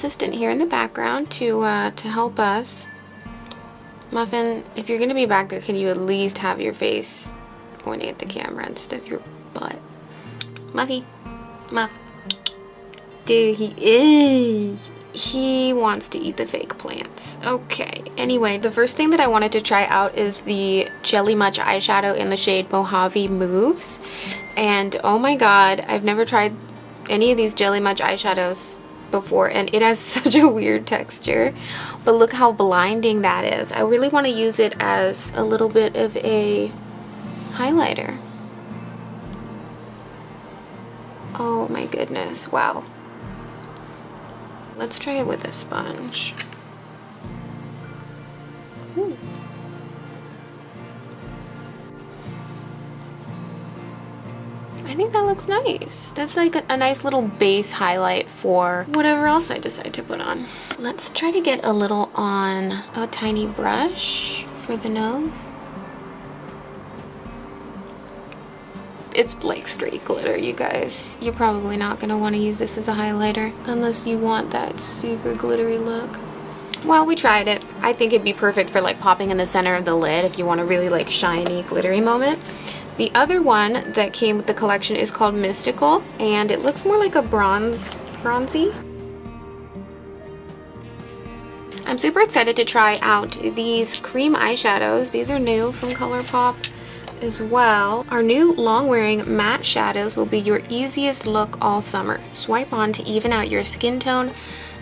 assistant here in the background to help us. Muffin, if you're gonna be back there, can you at least have your face pointing at the camera instead of your butt? Muffy, Muff. There he is. He wants to eat the fake plants. Okay, anyway, the first thing that I wanted to try out is the Jelly Much eyeshadow in the shade Mojave Moves. And oh my god, I've never tried any of these Jelly Much eyeshadows before, and it has such a weird texture. But look how blinding that is. I really want to use it as a little bit of a highlighter. Oh my goodness, wow. Let's try it with a sponge. Ooh. I think that looks nice. That's like a nice little base highlight for whatever else I decide to put on. Let's try to get a little on a tiny brush for the nose. It's like straight glitter, you guys. You're probably not gonna want to use this as a highlighter unless you want that super glittery look. Well, we tried it. I think it'd be perfect for like popping in the center of the lid if you want a really like shiny, glittery moment. The other one that came with the collection is called Mystical, and it looks more like a bronzy. I'm super excited to try out these cream eyeshadows. These are new from ColourPop as well. Our new long-wearing matte shadows will be your easiest look all summer. Swipe on to even out your skin tone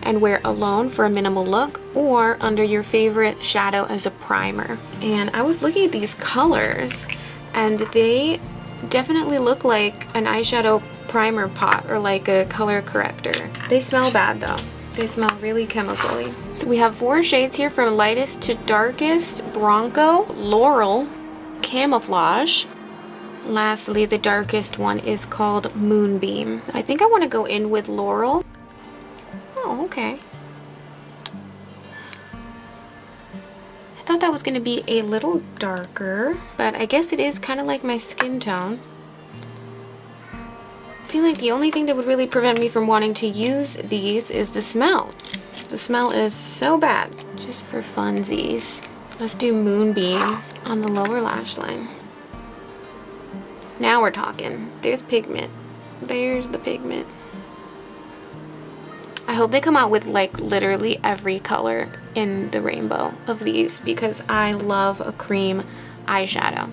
and wear alone for a minimal look, or under your favorite shadow as a primer. And I was looking at these colors, and they definitely look like an eyeshadow primer pot or like a color corrector. They smell bad though. They smell really chemically. So we have 4 shades here from lightest to darkest: Bronco, Laurel, Camouflage. Lastly, the darkest one is called Moonbeam. I think I want to go in with Laurel. Oh, okay. I thought that was going to be a little darker, but I guess it is kind of like my skin tone. I feel like the only thing that would really prevent me from wanting to use these is the smell. The smell is so bad. Just for funsies. Let's do Moonbeam on the lower lash line. Now we're talking. There's pigment. There's the pigment. I hope they come out with like literally every color in the rainbow of these, because I love a cream eyeshadow.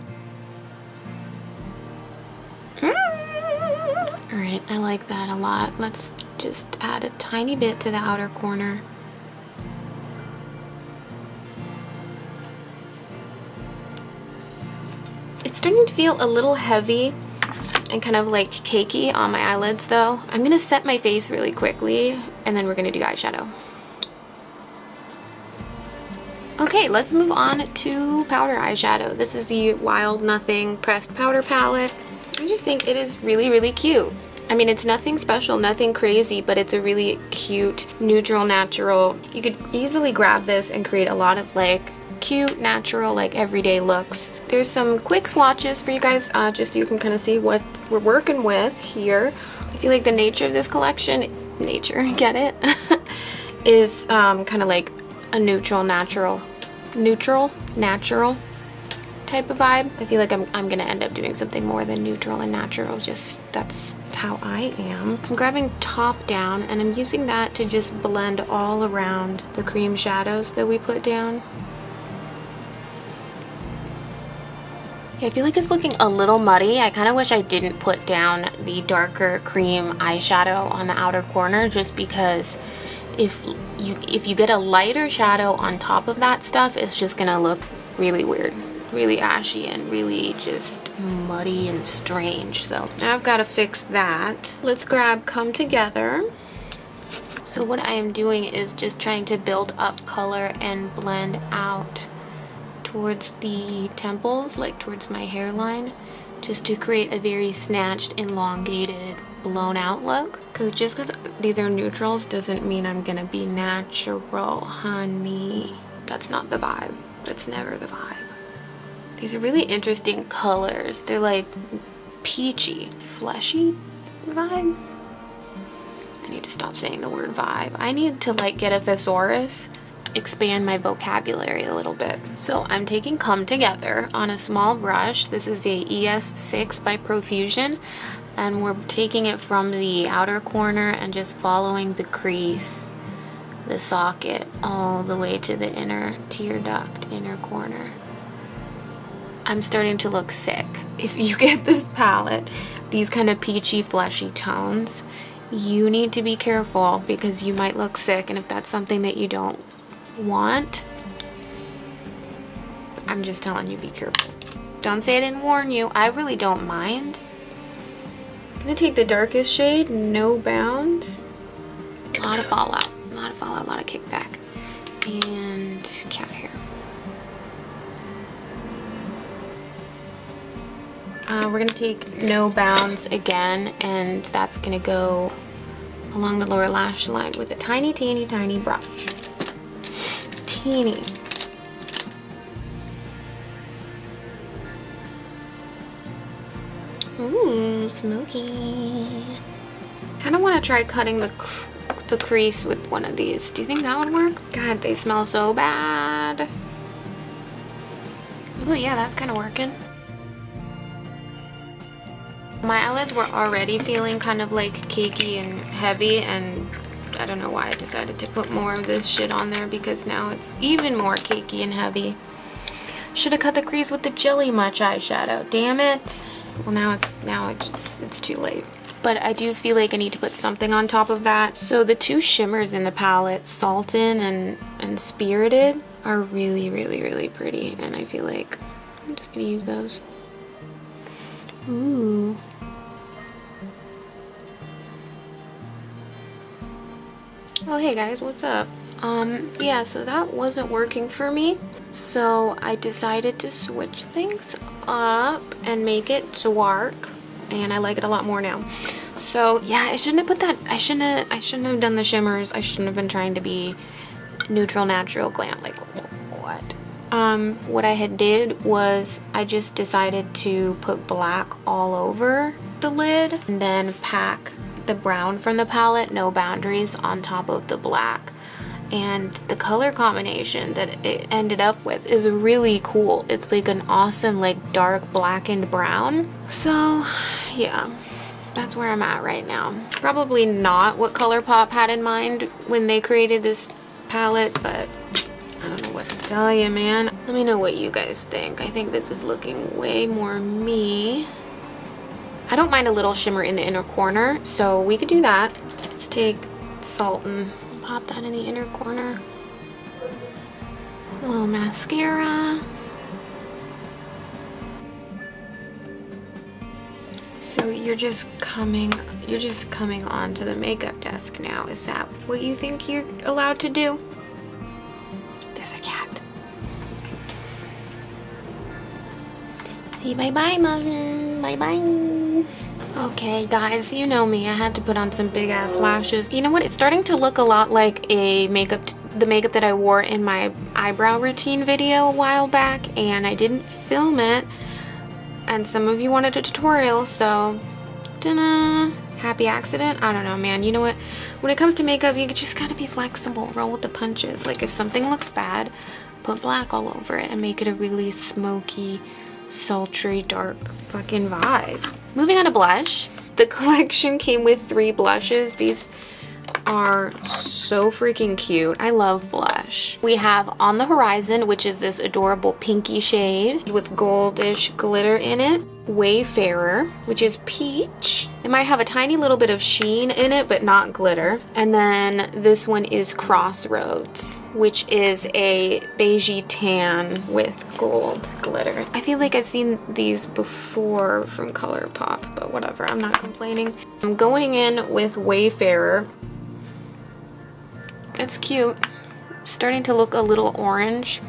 Alright, I like that a lot. Let's just add a tiny bit to the outer corner. It's starting to feel a little heavy and kind of like cakey on my eyelids though. I'm gonna set my face really quickly and then we're gonna do eyeshadow. Okay, let's move on to powder eyeshadow. This is the Wild Nothing Pressed Powder Palette. I just think it is really, really cute. I mean, it's nothing special, nothing crazy, but it's a really cute, neutral, natural. You could easily grab this and create a lot of like cute, natural, like everyday looks. There's some quick swatches for you guys, just so you can kind of see what we're working with here. I feel like the nature of this collection, get it, is kind of like a neutral, natural type of vibe. I feel like I'm gonna end up doing something more than neutral and natural, just that's how I am. I'm grabbing Top Down and I'm using that to just blend all around the cream shadows that we put down. Yeah, I feel like it's looking a little muddy. I kind of wish I didn't put down the darker cream eyeshadow on the outer corner, just because if you get a lighter shadow on top of that stuff, it's just gonna look really weird, really ashy, and really just muddy and strange. So now I've got to fix that. Let's grab Come Together. So what I am doing is just trying to build up color and blend out towards the temples, like towards my hairline, just to create a very snatched, elongated, blown out look. Because just because these are neutrals doesn't mean I'm gonna be natural, honey. That's not the vibe. That's never the vibe. These are really interesting colors. They're like peachy, fleshy vibe. I need to stop saying the word vibe. I need to like get a thesaurus, expand my vocabulary a little bit. So I'm taking Come Together on a small brush. This is a ES6 by Profusion, and we're taking it from the outer corner and just following the crease, the socket, all the way to the inner tear duct, inner corner. I'm starting to look sick. If you get this palette, these kind of peachy, fleshy tones, you need to be careful because you might look sick, and if that's something that you don't want, I'm just telling you, be careful. Don't say I didn't warn you. I really don't mind. I'm gonna take the darkest shade, No Bounds. A lot of fallout, a lot of fallout, a lot of kickback, and cat hair. We're gonna take No Bounds again, and that's gonna go along the lower lash line with a tiny, teeny, tiny brush. Teeny. Ooh, smoky. Kind of want to try cutting the crease with one of these. Do you think that would work? God, they smell so bad. Oh yeah, that's kind of working. My eyelids were already feeling kind of like cakey and heavy, and I don't know why I decided to put more of this shit on there because now it's even more cakey and heavy. Should have cut the crease with the Jelly Much eyeshadow. Damn it. Well, now it's too late. But I do feel like I need to put something on top of that. So the two shimmers in the palette, Sultan and Spirited, are really, really, really pretty, and I feel like I'm just gonna use those. Ooh. Oh hey guys, what's up? Yeah, so that wasn't working for me, so I decided to switch things up and make it dark, and I like it a lot more now. So yeah, I shouldn't have put that, I shouldn't have done the shimmers. I shouldn't have been trying to be neutral, natural, glam, like what? What I had did was I just decided to put black all over the lid and then pack the brown from the palette, No Boundaries, on top of the black. And the color combination that it ended up with is really cool. It's like an awesome like dark blackened brown. So yeah, that's where I'm at right now. Probably not what ColourPop had in mind when they created this palette, but I don't know what to tell you, man. Let me know what you guys think. I think this is looking way more me. I don't mind a little shimmer in the inner corner, so we could do that. Let's take Sultan, pop that in the inner corner. A little mascara. So you're just coming onto the makeup desk now. Is that what you think you're allowed to do? There's a cat. Say bye-bye, Marvin. Bye-bye. Okay, guys, you know me. I had to put on some big-ass lashes. You know what? It's starting to look a lot like the makeup that I wore in my eyebrow routine video a while back, and I didn't film it. And some of you wanted a tutorial, so ta-da! Happy accident? I don't know, man. You know what? When it comes to makeup, you just gotta be flexible. Roll with the punches. Like, if something looks bad, put black all over it and make it a really smoky, sultry, dark fucking vibe. Moving on to blush. The collection came with 3 blushes. These are so freaking cute. I love blush. We have On the Horizon, which is this adorable pinky shade with goldish glitter in it. Wayfarer, which is peach. It might have a tiny little bit of sheen in it, but not glitter. And then this one is Crossroads, which is a beigey tan with gold glitter. I feel like I've seen these before from ColourPop, but whatever, I'm not complaining. I'm going in with Wayfarer. It's cute. Starting to look a little orange.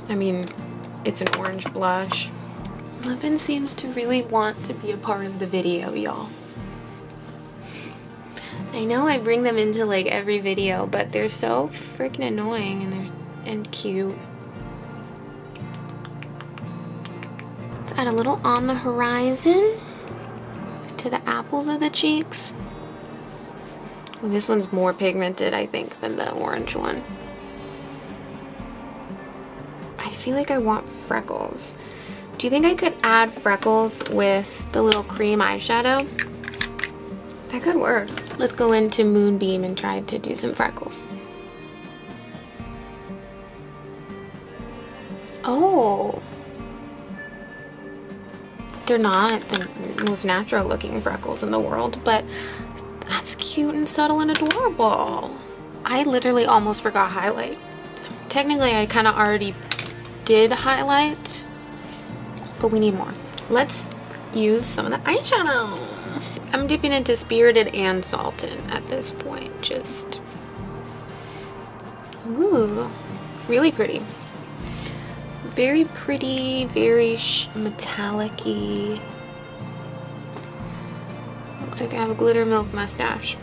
I mean, it's an orange blush. Muffin seems to really want to be a part of the video, y'all. I know I bring them into like every video, but they're so freaking annoying and cute. Let's add a little On the Horizon to the apples of the cheeks. Well, this one's more pigmented, I think, than the orange one. I feel like I want freckles. Do you think I could add freckles with the little cream eyeshadow? That could work. Let's go into Moonbeam and try to do some freckles. Oh. They're not the most natural looking freckles in the world, but that's cute and subtle and adorable. I literally almost forgot highlight. Technically, I kind of already did highlight, but we need more. Let's use some of the eyeshadow. I'm dipping into Spirited and Salted at this point. Just, ooh, really pretty. Very pretty, very metallic-y. Looks like I have a glitter milk mustache.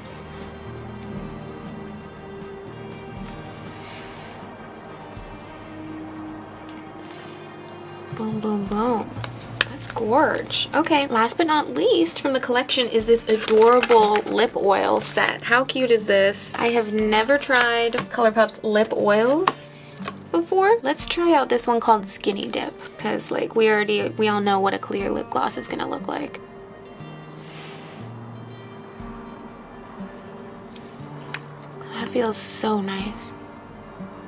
Boom, boom, boom. That's gorge. Okay, last but not least from the collection is this adorable lip oil set. How cute is this? I have never tried ColourPop's lip oils before. Let's try out this one called Skinny Dip, because like we all know what a clear lip gloss is gonna look like. That feels so nice.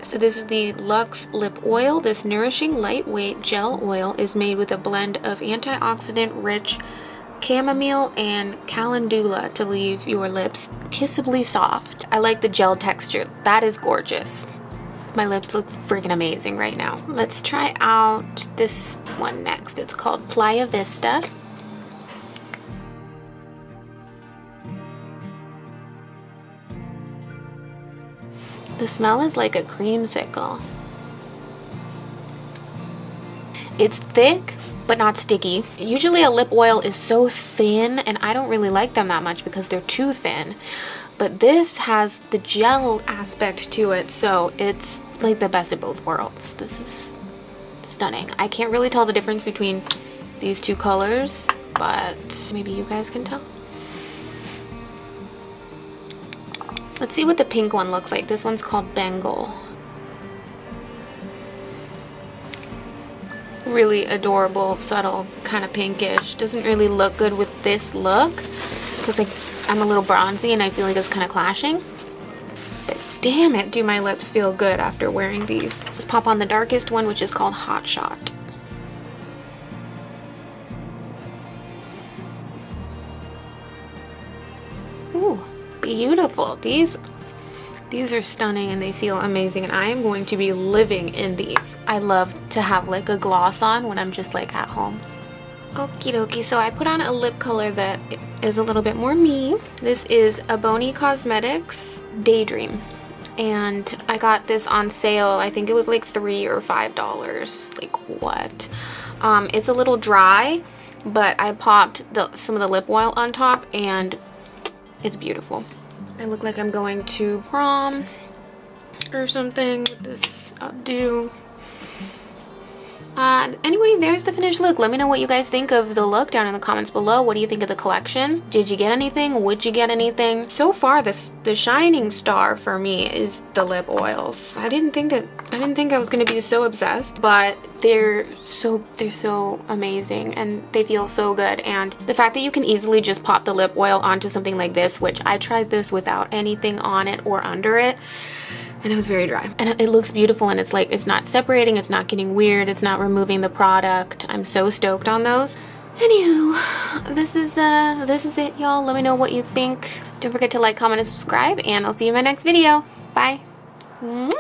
So this is the Luxe Lip Oil. This nourishing lightweight gel oil is made with a blend of antioxidant rich chamomile and calendula to leave your lips kissably soft. I like the gel texture. That is gorgeous. My lips look freaking amazing right now. Let's try out this one next. It's called Playa Vista. The smell is like a creamsicle. It's thick, but not sticky. Usually a lip oil is so thin, and I don't really like them that much because they're too thin. But this has the gel aspect to it, so it's like the best of both worlds. This is stunning. I can't really tell the difference between these two colors, but maybe you guys can tell. Let's see what the pink one looks like. This one's called Bengal. Really adorable, subtle, kind of pinkish. Doesn't really look good with this look because like I'm a little bronzy and I feel like it's kind of clashing. But damn it, do my lips feel good after wearing these. Let's pop on the darkest one, which is called Hot Shot. Ooh, beautiful. These are stunning and they feel amazing, and I am going to be living in these. I love to have like a gloss on when I'm just like at home. Okie dokie, so I put on a lip color that is a little bit more me. This is Ebony Cosmetics Daydream, and I got this on sale. I think it was like $3 or $5. Like what? It's a little dry, but I popped some of the lip oil on top and it's beautiful. I look like I'm going to prom or something with this updo. Anyway, there's the finished look. Let me know what you guys think of the look down in the comments below. What do you think of the collection? Did you get anything? Would you get anything? So far, the shining star for me is the lip oils. I didn't think I was gonna be so obsessed, but they're so amazing and they feel so good. And the fact that you can easily just pop the lip oil onto something like this, which I tried this without anything on it or under it, and it was very dry, and it looks beautiful, and it's like it's not separating, it's not getting weird, it's not removing the product. I'm so stoked on those. Anywho, this is it, y'all. Let me know what you think. Don't forget to like, comment, and subscribe, and I'll see you in my next video. Bye. Mwah.